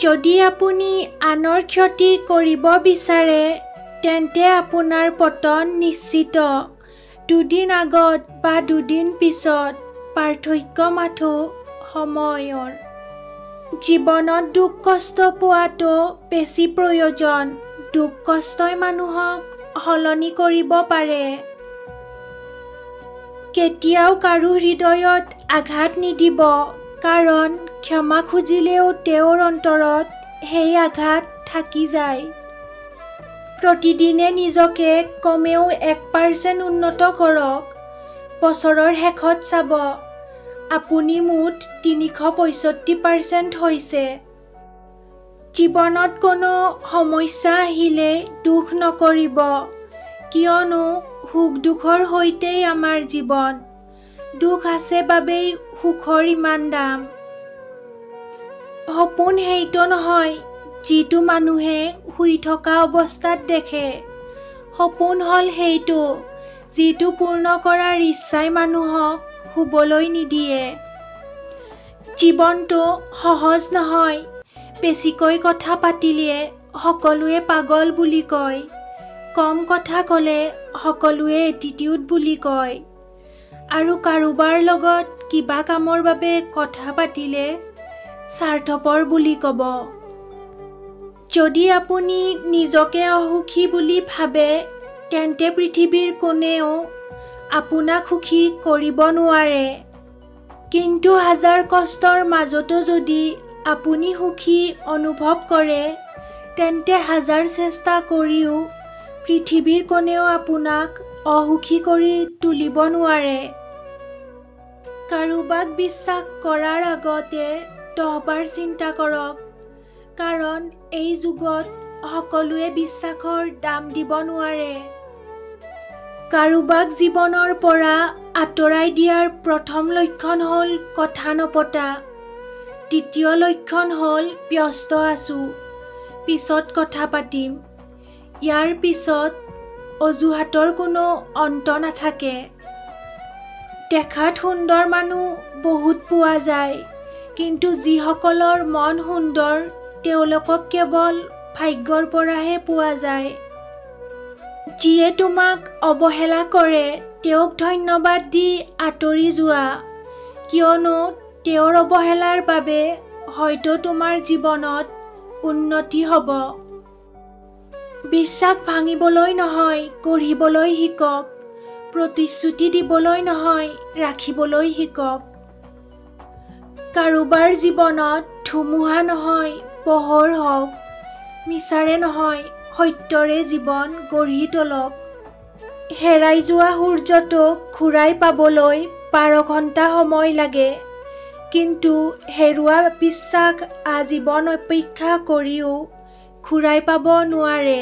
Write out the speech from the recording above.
যদি আপুনি আনৰ ক্ষতি কৰিব বিচাৰে তেন্তে আপোনাৰ পতন নিশ্চিত। দুদিন আগত বা দুদিন পিছত পাৰ্থক্য মাথো সময়ৰ। জীৱনত দুখ কষ্ট পোৱাটো বেছি প্ৰয়োজন। দুখ কষ্টই মানুহক সলনি কৰিব পাৰে। কেতিয়াও কাৰো হৃদয়ত আঘাত নিদিব, কাৰণ ক্ষমা খুজিলেও তেওঁৰ অন্তৰত সেই আঘাত থাকি যায়। প্ৰতিদিনে নিজকে কমেও 1% উন্নত কৰক। বছৰৰ শেষত চাব, আপুনি মুঠ 365% হৈছে। জীৱনত কোনো সমস্যা আহিলে দুখ নকৰিব, কিয়নো সুখ-দুখৰ সৈতেই আমাৰ জীৱন। দুখ আছে বাবেই সুখৰ ইমান দাম। সপোন সেইটো নহয় যিটো মানুহে শুই থকা অৱস্থাত দেখে। সপোন হ'ল সেইটো যিটো পূৰ্ণ কৰাৰ ইচ্ছাই মানুহক শুবলৈ নিদিয়ে। জীৱনটো সহজ নহয়। বেছিকৈ কথা পাতিলে সকলোৱে পাগল বুলি কয়। কম কথা ক'লে সকলোৱে এটিটিউড বুলি কয়। আৰু কাৰোবাৰ লগত কিবা কামৰ বাবে কথা পাতিলে স্বাৰ্থপৰ বুলি ক'ব। যদি আপুনি নিজকে অসুখী বুলি ভাবে তেন্তে পৃথিৱীৰ কোনেও আপোনাক সুখী কৰিব নোৱাৰে। কিন্তু হাজাৰ কষ্টৰ মাজতো যদি আপুনি সুখী অনুভৱ কৰে তেন্তে হাজাৰ চেষ্টা কৰিও পৃথিৱীৰ কোনেও আপোনাক অসুখী কৰি তুলিব নোৱাৰে। কাৰোবাক বিশ্বাস কৰাৰ আগতে 10 বাৰ চিন্তা কৰক, কাৰণ এই যুগত সকলোৱে বিশ্বাসৰ দাম দিব নোৱাৰে। কাৰোবাক জীৱনৰ পৰা আঁতৰাই দিয়াৰ প্ৰথম লক্ষণ হ'ল কথা নপতা। দ্বিতীয় লক্ষণ হ'ল ব্যস্ত আছো, পিছত কথা পাতিম। ইয়াৰ পিছত অজুহাতৰ কোনো অন্ত নাথাকে। দেখাত সুন্দৰ মানুহ বহুত পোৱা যায়, কিন্তু যিসকলৰ মন সুন্দৰ তেওঁলোকক কেৱল ভাগ্যৰ পৰাহে পোৱা যায়। যিয়ে তোমাক অৱহেলা কৰে তেওঁক ধন্যবাদ দি আঁতৰি যোৱা, কিয়নো তেওঁৰ অৱহেলাৰ বাবে হয়তো তোমাৰ জীৱনত উন্নতি হ'ব। বিশ্বাস ভাঙিবলৈ নহয়, গঢ়িবলৈ শিকক। প্ৰতিশ্ৰুতি দিবলৈ নহয়, ৰাখিবলৈ শিকক। কাৰোবাৰ জীৱনত ধুমুহা নহয়, পোহৰ হওক। মিছাৰে নহয়, সত্যৰে জীৱন গঢ়ি তোলক। হেৰাই যোৱা সূৰ্যটোক ঘূৰাই পাবলৈ 12 ঘণ্টা সময় লাগে, কিন্তু হেৰুৱা বিশ্বাস আজীৱন অপেক্ষা কৰিও ঘূৰাই পাব নোৱাৰে।